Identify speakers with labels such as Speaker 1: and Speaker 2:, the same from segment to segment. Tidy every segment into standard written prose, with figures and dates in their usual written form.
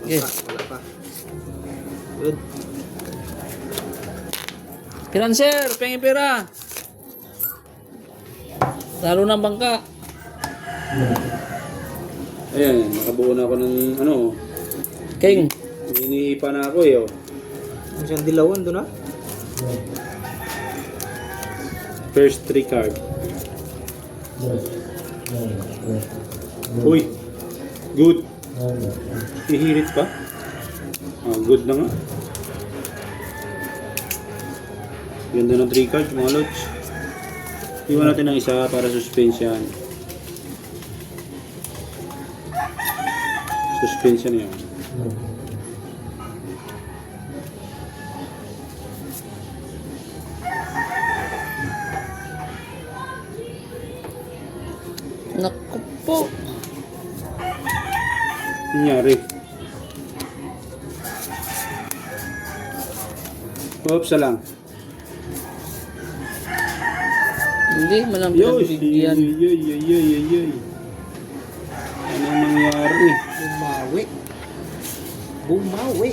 Speaker 1: Okay.
Speaker 2: Wala pa. Good.
Speaker 1: Financer, pengi pera. Lalo ng bangka.
Speaker 3: Ayan, nakabuo na ako ng ano.
Speaker 1: King.
Speaker 3: Hinihipa na ako eh. Oh.
Speaker 2: Ang siyang dilawan doon ha?
Speaker 3: First 3 card. Uy, good. Hihirit pa? Ah, good na nga. Ganda ng 3 cards mga lods. Iwan natin ng isa para suspense yan. Suspense yan yan.
Speaker 1: Naku po.
Speaker 3: Nangyari. Oops, lang.
Speaker 1: Hindi, malang
Speaker 3: Yoy,
Speaker 1: pinagbigyan.
Speaker 3: yoy. Anong nangyari?
Speaker 2: Bumawi.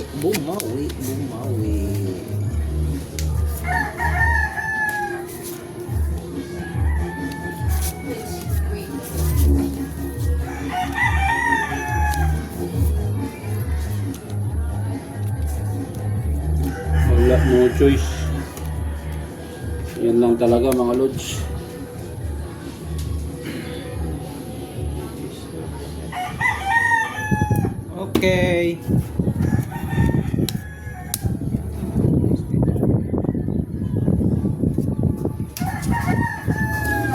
Speaker 3: Wala, no choice. Yan lang talaga mga lods.
Speaker 2: Okay.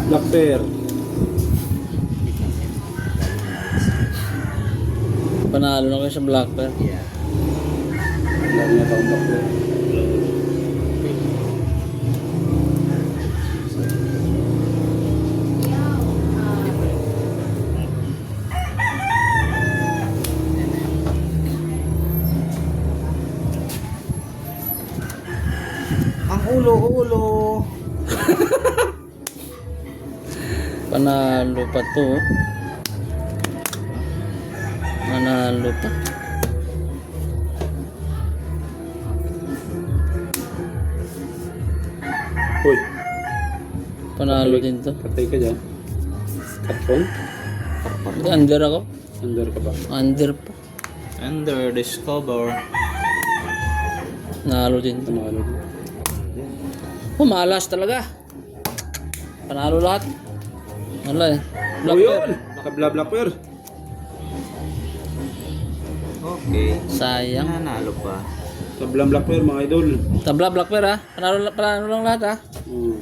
Speaker 3: Black bear.
Speaker 1: Panalo na kayo sa Black Bear.
Speaker 2: Yeah.
Speaker 3: Wala niya taong black bear.
Speaker 2: Ang ulo.
Speaker 1: Panalo pa to. Manalo pa.
Speaker 3: Hoy,
Speaker 1: Panalo din to.
Speaker 3: patay ka dyan. Katong?
Speaker 1: Hindi, under ako.
Speaker 3: Under ka ba?
Speaker 1: Under pa.
Speaker 2: Under discover.
Speaker 1: Panalo din to.
Speaker 3: Panalo.
Speaker 1: Malas talaga. Panalo lahat. Wala eh. Black
Speaker 3: Oh,
Speaker 1: Bear.
Speaker 3: yun! Nakabla black bear.
Speaker 2: Okay.
Speaker 1: Sayang.
Speaker 2: Nanalo pa.
Speaker 3: Nakabla black bear mga idol.
Speaker 1: Tabla Black Bear ha. Panalo lang lahat ha.
Speaker 3: Hmm.